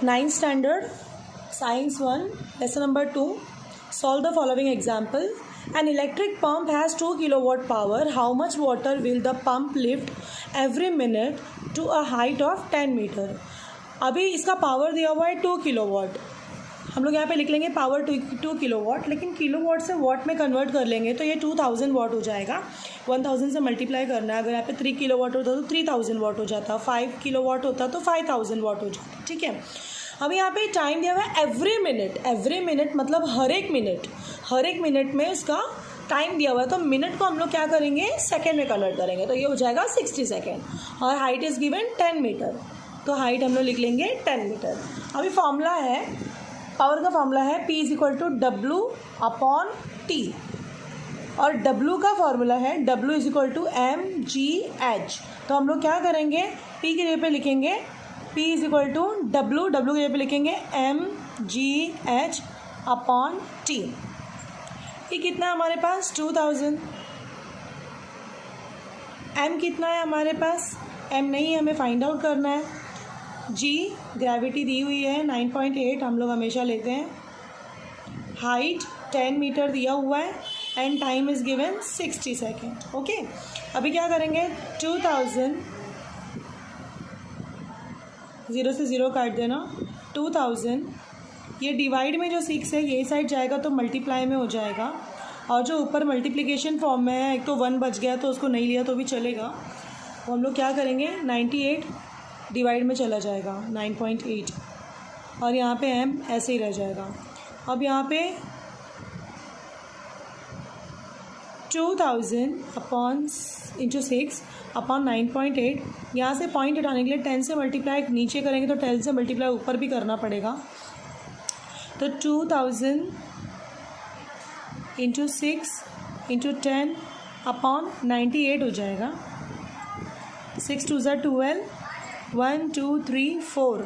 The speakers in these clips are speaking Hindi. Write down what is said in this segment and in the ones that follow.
9th standard, Science 1, lesson number 2. Solve the following example. An electric pump has 2 kilowatt power. How much water will the pump lift every minute to a height of 10 meter? अभी इसका पावर दिया हुआ है 2 किलोवाट. हम लोग यहाँ पे लिख लेंगे पावर 2 किलोवाट, लेकिन किलोवाट से वाट में कन्वर्ट कर लेंगे तो ये 2000 वाट हो जाएगा. 1000 से मल्टीप्लाई करना है. अगर यहाँ पे 3 किलोवाट होता तो 3000 वाट हो जाता. 5 किलोवाट होता तो 5000 वाट हो जाता. ठीक है. अभी यहाँ पे टाइम दिया हुआ है एवरी मिनट मतलब हर एक मिनट में इसका टाइम दिया हुआ है. तो मिनट को हम लोग क्या करेंगे, सेकेंड में कन्वर्ट करेंगे. तो ये हो जाएगा 60 सेकेंड. और हाइट इज़ गिवन 10 मीटर. तो हाइट हम लोग लिख लेंगे 10 मीटर. अभी फॉर्मूला है, पावर का फॉर्मूला है P = W/T. और W का फॉर्मूला है W = mgh. तो हम लोग क्या करेंगे, P की जगह पे लिखेंगे P = W की जगह पे लिखेंगे mgh/T. P कितना है हमारे पास 2000. M कितना है हमारे पास, M नहीं है, हमें फाइंड आउट करना है. G ग्रेविटी दी हुई है 9.8 हम लोग हमेशा लेते हैं. हाइट 10 मीटर दिया हुआ है and time is given 60 second. Okay. अभी क्या करेंगे, 2000 0 से 0 काट देना. 2000 ये डिवाइड में जो 6 है ये साइड जाएगा तो मल्टीप्लाई में हो जाएगा. और जो ऊपर मल्टीप्लिकेशन फॉर्म में है, एक तो 1 बच गया तो उसको नहीं लिया तो भी चलेगा. तो हम लोग क्या करेंगे, 98 डिवाइड में चला जाएगा 9.8 और यहाँ पे m ऐसे ही रह जाएगा. अब यहाँ पे 2000/6/9.8. यहाँ से पॉइंट हटाने के लिए 10 से मल्टीप्लाई नीचे करेंगे तो 10 से मल्टीप्लाई ऊपर भी करना पड़ेगा. तो 2000 × 6/10/98 हो जाएगा. 6 2 = 12. 1 2 3 4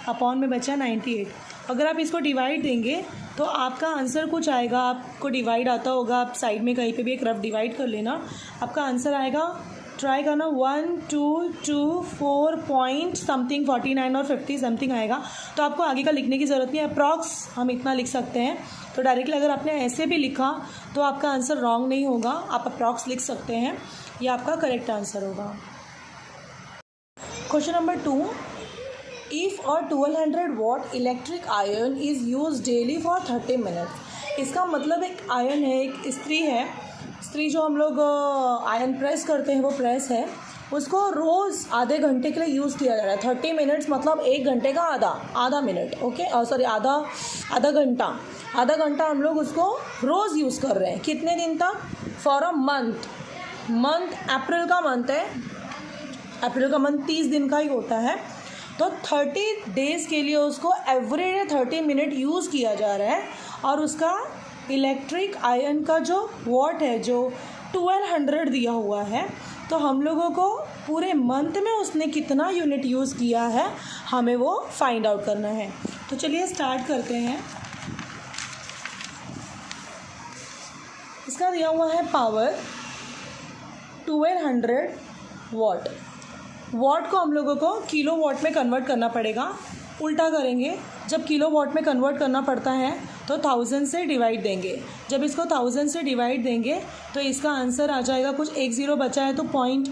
अपॉन में बचा 98. अगर आप इसको डिवाइड देंगे तो आपका आंसर कुछ आएगा. आपको डिवाइड आता होगा, आप साइड में कहीं पे भी एक रफ डिवाइड कर लेना. आपका आंसर आएगा, ट्राई करना, 1224 पॉइंट समथिंग 49 और 50 समथिंग आएगा. तो आपको आगे का लिखने की ज़रूरत नहीं है, अप्रॉक्स हम इतना लिख सकते हैं. तो डायरेक्टली अगर आपने ऐसे भी लिखा तो आपका आंसर रॉन्ग नहीं होगा, आप अप्रॉक्स लिख सकते हैं, ये आपका करेक्ट आंसर होगा. Question number 2. If a 1200 what electric iron is use daily for 30 minutes. इसका मतलब एक आयरन है, एक इस्त्री है. इस्त्री जो हम लोग आयरन प्रेस करते हैं वो प्रेस है, उसको रोज़ आधे घंटे के लिए यूज़ किया जा रहा है. 30 मिनट्स मतलब 1 घंटे का आधा मिनट. ओके, सॉरी आधा घंटा हम लोग उसको रोज़ यूज़ कर रहे हैं. कितने दिन तक, फॉर अ मंथ. अप्रैल का मंथ है, अप्रैल का मंथ 30 दिन का ही होता है. तो 30 डेज़ के लिए उसको एवरीडे 30 मिनट यूज़ किया जा रहा है. और उसका इलेक्ट्रिक आयरन का जो वॉट है, जो 1200 दिया हुआ है, तो हम लोगों को पूरे मंथ में उसने कितना यूनिट यूज़ किया है हमें वो फाइंड आउट करना है. तो चलिए स्टार्ट करते हैं. इसका दिया हुआ है पावर 1200 वॉट. वॉट को हम लोगों को किलो वॉट में कन्वर्ट करना पड़ेगा. उल्टा करेंगे, जब किलो वॉट में कन्वर्ट करना पड़ता है तो 1000 से डिवाइड देंगे. जब इसको 1000 से डिवाइड देंगे तो इसका आंसर आ जाएगा, कुछ एक ज़ीरो बचा है तो पॉइंट,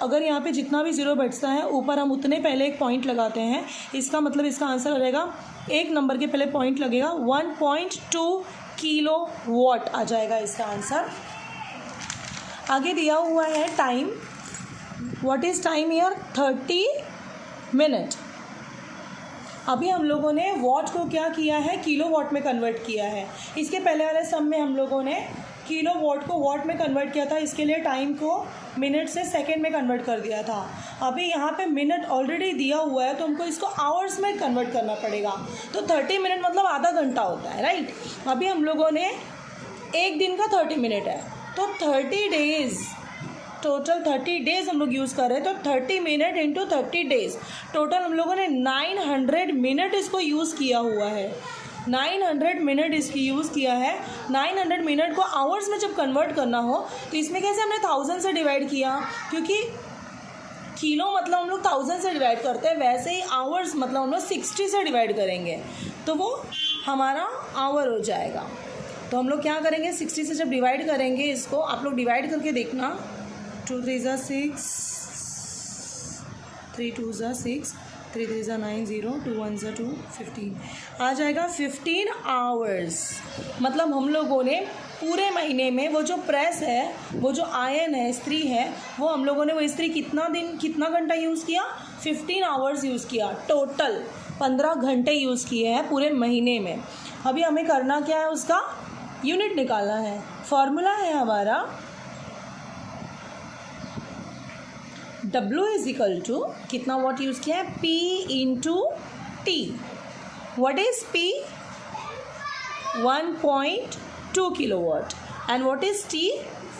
अगर यहाँ पे जितना भी ज़ीरो बचता है ऊपर हम उतने पहले एक पॉइंट लगाते हैं. इसका मतलब इसका आंसर आ जाएगा, एक नंबर के पहले पॉइंट लगेगा, 1.2 किलो वॉट आ जाएगा इसका आंसर. आगे दिया हुआ है time. What is time here, 30 minute. अभी हम लोगों ने वॉट को क्या किया है, किलो वॉट में कन्वर्ट किया है. इसके पहले वाले सम में हम लोगों ने किलो वॉट को वॉट में कन्वर्ट किया था. इसके लिए टाइम को मिनट से सेकंड में कन्वर्ट कर दिया था. अभी यहाँ पे मिनट ऑलरेडी दिया हुआ है तो हमको इसको आवर्स में कन्वर्ट करना पड़ेगा. तो 30 मिनट मतलब आधा घंटा होता है, राइट. अभी हम लोगों ने एक दिन का 30 मिनट है तो 30 डेज़, टोटल 30 डेज़ हम लोग यूज़ कर रहे हैं. तो 30 मिनट इंटू 30 डेज़, टोटल हम लोगों ने 900 मिनट इसको यूज़ किया हुआ है. 900 मिनट इसकी यूज़ किया है. 900 मिनट को आवर्स में जब कन्वर्ट करना हो तो इसमें कैसे हमने 1000 से डिवाइड किया, क्योंकि किलो मतलब हम लोग 1000 से डिवाइड करते हैं, वैसे ही आवर्स मतलब हम लोग 60 से डिवाइड करेंगे तो वो हमारा आवर हो जाएगा। तो हम लोग क्या करेंगे, 60 से जब डिवाइड करेंगे इसको, आप लोग डिवाइड करके देखना, 2 3 6, 3 2 6, 3 3 9 0, 2 1 2, 15 आ जाएगा 15 आवर्स। मतलब हम लोगों ने पूरे महीने में वो जो प्रेस है, वो जो आयन है, इस्त्री है, वो हम लोगों ने वो इस्त्री कितना घंटा यूज़ किया, 15 आवर्स यूज़ किया। टोटल 15 घंटे यूज़ किए हैं पूरे महीने में। अभी हमें करना क्या है, उसका यूनिट निकालना है। फॉर्मूला है हमारा W इज इक्वल टू, कितना वॉट यूज़ किया है, P into T. What is P, 1.2 kilowatt, and what is T,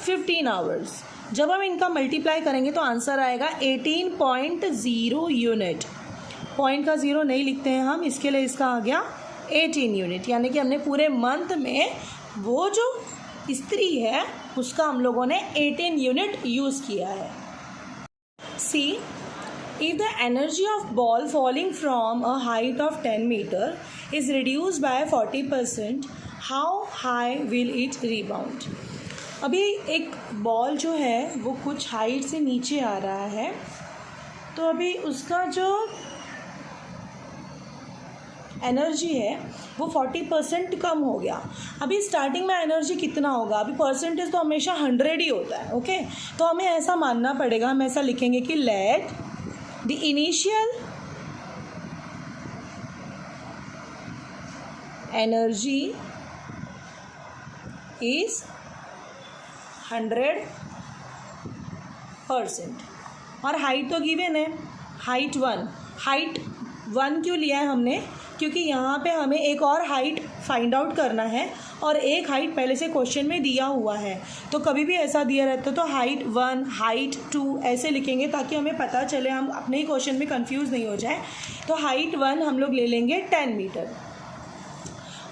15 hours. जब हम इनका मल्टीप्लाई करेंगे तो आंसर आएगा 18.0 यूनिट। पॉइंट का 0 नहीं लिखते हैं हम, इसके लिए इसका आ गया 18 यूनिट। यानी कि हमने पूरे मंथ में वो जो इस्त्री है उसका हम लोगों ने 18 यूनिट यूज़ किया है। सी, if the energy of ball falling from a height of 10 meter is reduced by 40%, how high will it rebound? अभी एक बॉल जो है वो कुछ हाइट से नीचे आ रहा है, तो अभी उसका जो एनर्जी है वो 40% कम हो गया। अभी स्टार्टिंग में एनर्जी कितना होगा, अभी परसेंटेज तो हमेशा 100 ही होता है। ओके, तो हमें ऐसा मानना पड़ेगा, हम ऐसा लिखेंगे कि let the initial energy is 100%। और हाइट तो गिवन है, हाइट 1 क्यों लिया है हमने, क्योंकि यहाँ पे हमें एक और हाइट फाइंड आउट करना है और एक हाइट पहले से क्वेश्चन में दिया हुआ है। तो कभी भी ऐसा दिया रहता है तो हाइट 1, हाइट 2 ऐसे लिखेंगे ताकि हमें पता चले, हम अपने ही क्वेश्चन में कंफ्यूज नहीं हो जाए। तो हाइट 1 हम लोग ले लेंगे 10 मीटर।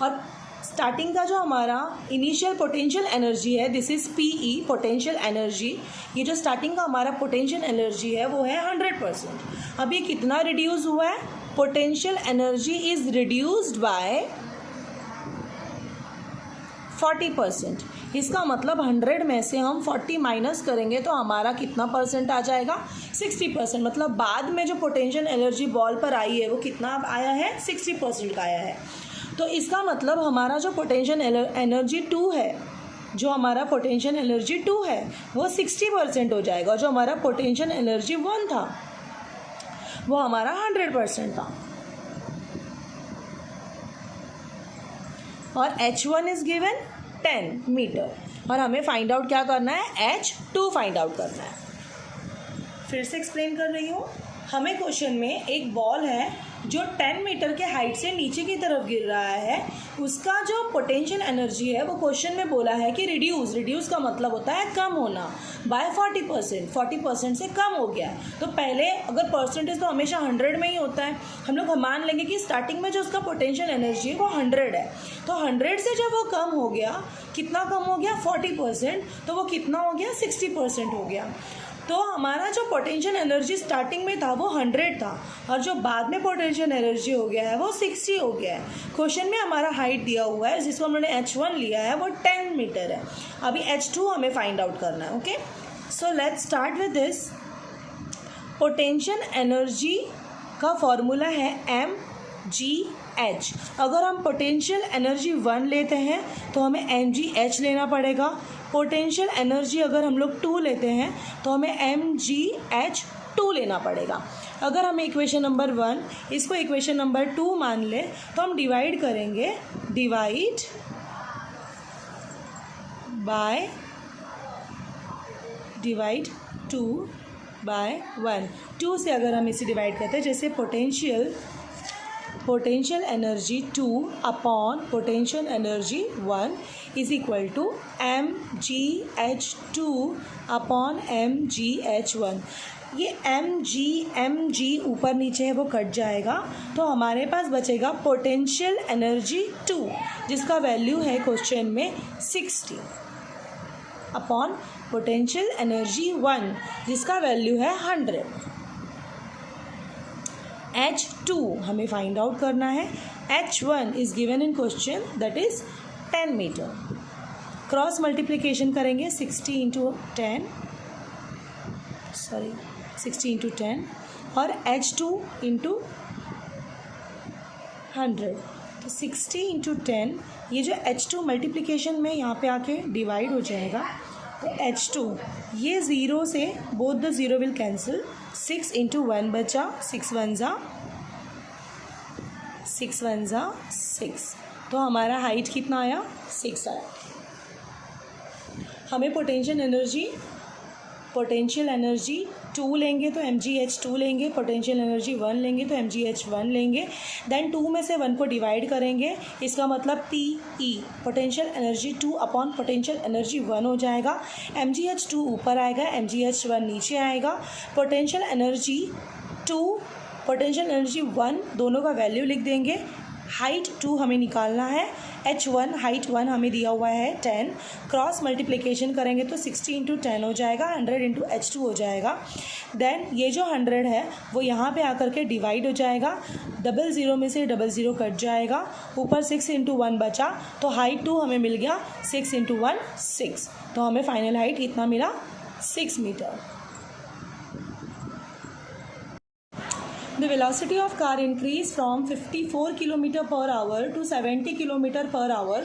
और स्टार्टिंग का जो हमारा इनिशियल पोटेंशियल एनर्जी है, this is PE, potential energy. ये जो स्टार्टिंग का हमारा पोटेंशियल एनर्जी है वो है 100%। अब ये कितना रिड्यूस हुआ है, potential energy is reduced by 40%। इसका मतलब 100 में से हम 40 माइनस करेंगे तो हमारा कितना परसेंट आ जाएगा, 60%। मतलब बाद में जो पोटेंशियल एनर्जी बॉल पर आई है वो कितना आया है, 60% का आया है। तो इसका मतलब हमारा जो पोटेंशियल एनर्जी 2 है, जो हमारा पोटेंशियल एनर्जी 2 है वो 60% हो जाएगा। जो हमारा पोटेंशियल एनर्जी 1 था वो हमारा 100% था। और H1 इज गिवन 10 मीटर, और हमें फाइंड आउट क्या करना है, H2 फाइंड आउट करना है। फिर से एक्सप्लेन कर रही हूँ, हमें क्वेश्चन में एक बॉल है जो 10 मीटर के हाइट से नीचे की तरफ गिर रहा है, उसका जो पोटेंशियल एनर्जी है वो क्वेश्चन में बोला है कि रिड्यूस का मतलब होता है कम होना, बाय 40% से कम हो गया। तो पहले अगर परसेंटेज तो हमेशा 100 में ही होता है, हम लोग मान लेंगे कि स्टार्टिंग में जो उसका पोटेंशियल एनर्जी है वो 100 है। तो 100 से जब वो कम हो गया, कितना कम हो गया, 40%, तो वो कितना हो गया, 60% हो गया। तो हमारा जो पोटेंशियल एनर्जी स्टार्टिंग में था वो 100 था, और जो बाद में पोटेंशियल एनर्जी हो गया है वो 60 हो गया है। क्वेश्चन में हमारा हाइट दिया हुआ है जिसको हमने H1 लिया है वो 10 मीटर है। अभी H2 हमें फाइंड आउट करना है। Okay, so let's start with this. Potential energy का फॉर्मूला है mgh। अगर हम पोटेंशियल एनर्जी 1 लेते हैं तो हमें mgh लेना पड़ेगा। पोटेंशियल एनर्जी अगर हम लोग 2 लेते हैं तो हमें mgh2 लेना पड़ेगा। अगर हम इक्वेशन नंबर 1 इसको इक्वेशन नंबर 2 मान लें तो हम डिवाइड करेंगे, डिवाइड बाय 2/1। 2 से अगर हम इसे डिवाइड करते हैं, जैसे potential energy 2 upon potential energy 1 is equal to mgh2 upon mgh1। ये mg ऊपर नीचे है वो कट जाएगा, तो हमारे पास बचेगा पोटेंशियल एनर्जी 2 जिसका वैल्यू है क्वेश्चन में 60 अपॉन पोटेंशियल एनर्जी 1 जिसका वैल्यू है 100। H2 हमें फाइंड आउट करना है। H1 is given in question that is 10 metre. Cross multiplication करेंगे 60 इंटू 10 और H2 इंटू 100। तो 60 इंटू 10 ये जो H2 मल्टीप्लिकेशन में यहाँ पे आके डिवाइड हो जाएगा। तो H2 ये ज़ीरो से both the zero will cancel. 6 into 1 बचा, 6 1 ज़ा 6। तो हमारा हाइट कितना आया? 6 आया। हमें पोटेंशियल एनर्जी 2 लेंगे तो mgh2 लेंगे, पोटेंशियल एनर्जी 1 लेंगे तो mgh1 लेंगे। देन 2 में से 1 को डिवाइड करेंगे, इसका मतलब PE potential energy 2 upon potential energy 1 हो जाएगा। mgh2 ऊपर आएगा, mgh1 नीचे आएगा। पोटेंशियल एनर्जी 2 पोटेंशियल एनर्जी 1 दोनों का वैल्यू लिख देंगे। हाइट 2 हमें निकालना है, H1 हाइट 1 हमें दिया हुआ है 10। क्रॉस मल्टीप्लिकेशन करेंगे तो 60 इंटू 10 हो जाएगा, 100 इंटू H2 हो जाएगा। देन ये जो 100 है वो यहाँ पे आकर के डिवाइड हो जाएगा, डबल ज़ीरो में से डबल ज़ीरो कट जाएगा, ऊपर 6 इंटू 1 बचा। तो हाइट 2 हमें मिल गया 6 इंटू 1 6। तो हमें फाइनल हाइट कितना मिला? 6 metre. The velocity of car increased from 54 km per hour to 70 km per hour.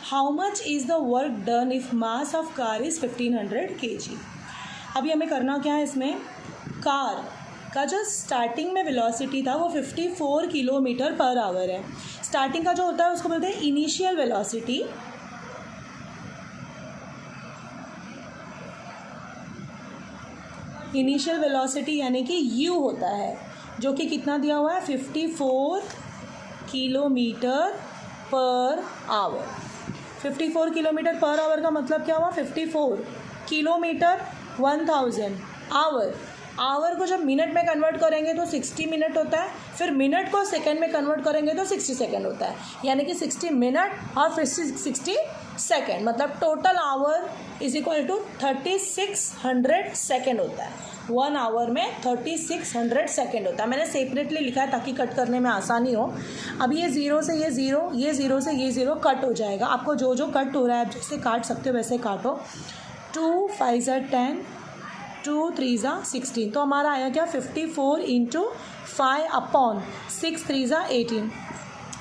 How much is the work done if mass of car is 1500 kg? अभी हमें करना क्या है इसमें? कार का जो स्टार्टिंग में वेलोसिटी था वो 54 किलोमीटर पर आवर है। स्टार्टिंग का जो होता है उसको बोलते हैं इनिशियल वेलोसिटी। इनिशियल वेलोसिटी यानी कि u होता है, जो कि कितना दिया हुआ है? 54 kilometre per hour. 54 kilometre per hour का मतलब क्या हुआ? 54 किलोमीटर 1000 आवर को जब मिनट में कन्वर्ट करेंगे तो 60 मिनट होता है, फिर मिनट को सेकंड में कन्वर्ट करेंगे तो 60 सेकंड होता है, यानी कि 60 मिनट और फिर 60 सेकंड, मतलब total hour is equal to 3600 second होता है। 1 आवर में 3600 सेकंड होता है। मैंने सेपरेटली लिखा है ताकि कट करने में आसानी हो। अब ये ज़ीरो से ये ज़ीरो, ये ज़ीरो से ये ज़ीरो कट हो जाएगा। आपको जो जो कट हो रहा है आप जैसे काट सकते हो वैसे काटो। 2 5 10, 2 3 16। तो हमारा आया क्या? 54 इंटू 5 अपॉन 6 3 18।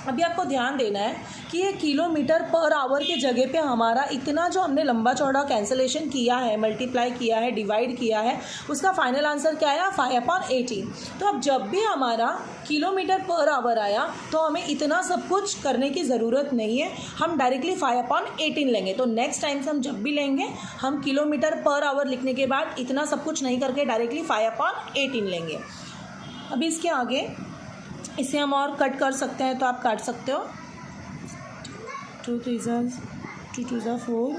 अभी आपको ध्यान देना है कि ये किलोमीटर पर आवर के जगह पे हमारा इतना जो हमने लंबा चौड़ा कैंसलेशन किया है, मल्टीप्लाई किया है, डिवाइड किया है, उसका फाइनल आंसर क्या आया? 5/18। तो अब जब भी हमारा किलोमीटर पर आवर आया तो हमें इतना सब कुछ करने की ज़रूरत नहीं है, हम डायरेक्टली 5/18 लेंगे। तो नेक्स्ट टाइम से हम जब भी लेंगे हम किलोमीटर पर आवर लिखने के बाद इतना सब कुछ नहीं करके डायरेक्टली 5/18 लेंगे। अभी इसके आगे इसे हम और कट कर सकते हैं, तो आप काट सकते हो। 2 3 2 2 4,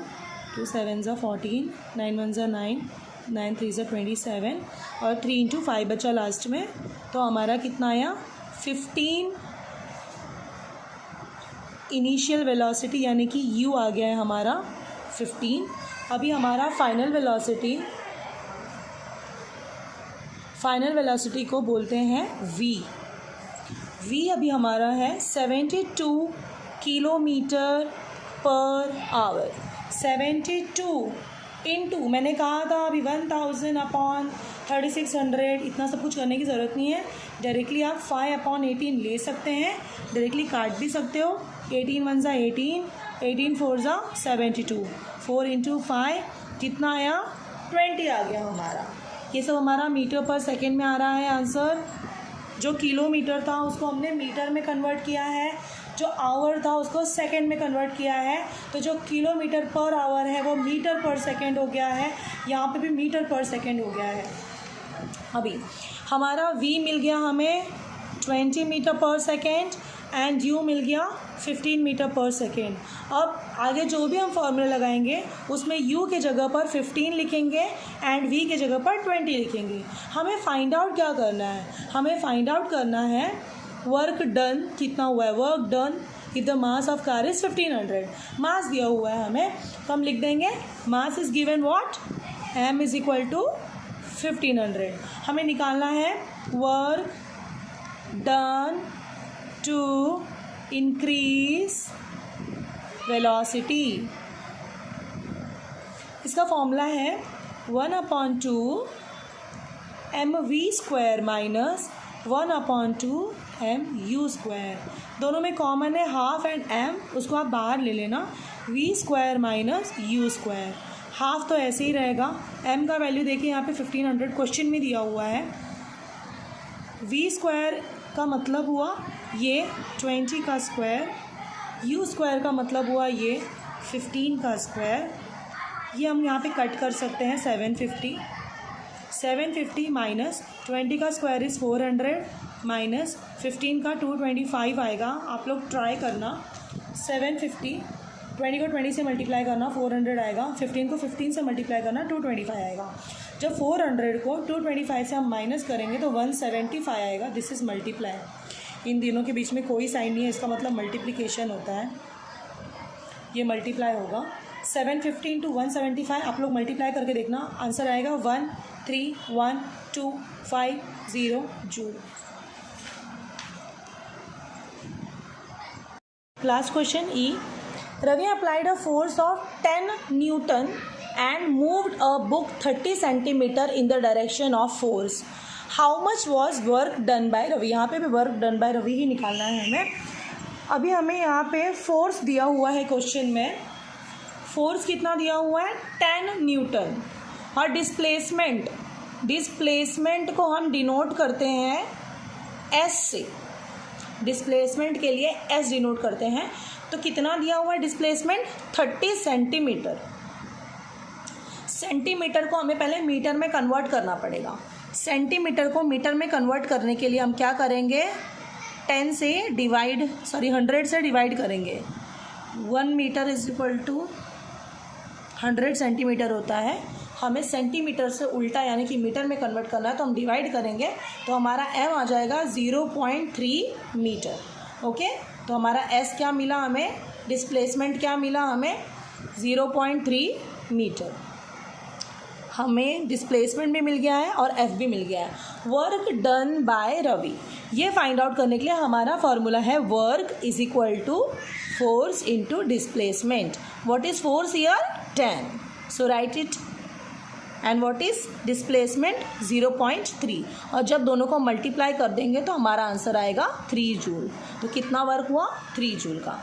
2 7 14, 9 1 9, 9 3 27 और 3 इंटू 5 बचा लास्ट में। तो हमारा कितना आया? 15 इनिशियल वेलोसिटी यानी कि u आ गया है हमारा 15। अभी हमारा फाइनल वेलोसिटी को बोलते हैं v। अभी हमारा है 72 किलोमीटर पर आवर। 72 इंटू मैंने कहा था अभी 1000 अपॉन 3600, इतना सब कुछ करने की ज़रूरत नहीं है। डायरेक्टली आप 5/18 ले सकते हैं, डायरेक्टली काट भी सकते हो। 18 1 18, 18 4 72, 4 इंटू 5 कितना आया? 20 आ गया हमारा। ये सब हमारा मीटर पर सेकेंड में आ रहा है आंसर। जो किलोमीटर था उसको हमने मीटर में कन्वर्ट किया है, जो आवर था उसको सेकंड में कन्वर्ट किया है। तो जो किलोमीटर पर आवर है वो मीटर पर सेकंड हो गया है, यहाँ पे भी मीटर पर सेकंड हो गया है। अभी हमारा v मिल गया हमें 20 मीटर पर सेकेंड एंड u मिल गया 15 मीटर पर सेकेंड। अब आगे जो भी हम फॉर्मूला लगाएंगे उसमें u के जगह पर 15 लिखेंगे एंड v के जगह पर 20 लिखेंगे। हमें फाइंड आउट क्या करना है? हमें फाइंड आउट करना है वर्क डन कितना हुआ है। Work done if the mass of car is 1500। Mass दिया हुआ है हमें, तो हम लिख देंगे mass is given what? m is equal to 1500। हमें निकालना है work done to increase velocity. इसका फॉर्मूला है 1/2 mv² माइनस 1/2 mu²। दोनों में कॉमन है हाफ एंड m, उसको आप बाहर ले लेना, v² माइनस u²। हाफ तो ऐसे ही रहेगा। m का वैल्यू देखिए यहाँ पे 1500 क्वेश्चन में दिया हुआ है। v² का मतलब हुआ ये 20 का स्क्वायर, u² का मतलब हुआ ये 15 का स्क्वायर। ये हम यहाँ पे कट कर सकते हैं 750 माइनस 20 का स्क्वायर इज़ 400 माइनस 15 का 225 आएगा। आप लोग ट्राई करना, 750 20 को 20 से मल्टीप्लाई करना 400 आएगा, 15 को 15 से मल्टीप्लाई करना 225 आएगा। जब 400 को 225 से हम माइनस करेंगे तो 175 आएगा। This is multiply. इन दिनों के बीच में कोई साइन नहीं है, इसका मतलब मल्टीप्लिकेशन होता है, ये मल्टीप्लाई होगा। 750 इंटू 175 आप लोग मल्टीप्लाई करके देखना, आंसर आएगा 13125 joule. Last question E, Ravi applied a force of 10 newton and moved a book 30 centimetre in the direction of force. How much was work done by Ravi. यहाँ पे भी वर्क डन बाय रवि ही निकालना है हमें। अभी हमें यहाँ पे फोर्स दिया हुआ है क्वेश्चन में, फोर्स कितना दिया हुआ है 10 न्यूटन, और डिस्प्लेसमेंट को हम डिनोट करते हैं एस से। डिस्प्लेसमेंट के लिए एस डिनोट करते हैं। तो कितना दिया हुआ है डिस्प्लेसमेंट 30 सेंटीमीटर। सेंटीमीटर को हमें पहले मीटर में कन्वर्ट करना पड़ेगा। सेंटीमीटर को मीटर में कन्वर्ट करने के लिए हम क्या करेंगे, 100 से डिवाइड करेंगे। 1 metre is equal to 100 centimetre होता है। हमें सेंटीमीटर से उल्टा यानी कि मीटर में कन्वर्ट करना है, तो हम डिवाइड करेंगे तो हमारा m आ जाएगा 0.3 मीटर। ओके, तो हमारा s क्या मिला हमें, डिस्प्लेसमेंट क्या मिला हमें 0.3 मीटर। हमें डिस्प्लेसमेंट भी मिल गया है और f भी मिल गया है। वर्क डन बाय रवि, ये फाइंड आउट करने के लिए हमारा फॉर्मूला है work is equal to force into displacement. What is force here 10, so write it, and what is displacement 0.3, और जब दोनों को मल्टीप्लाई कर देंगे तो हमारा आंसर आएगा 3 जूल। तो कितना वर्क हुआ 3 जूल का।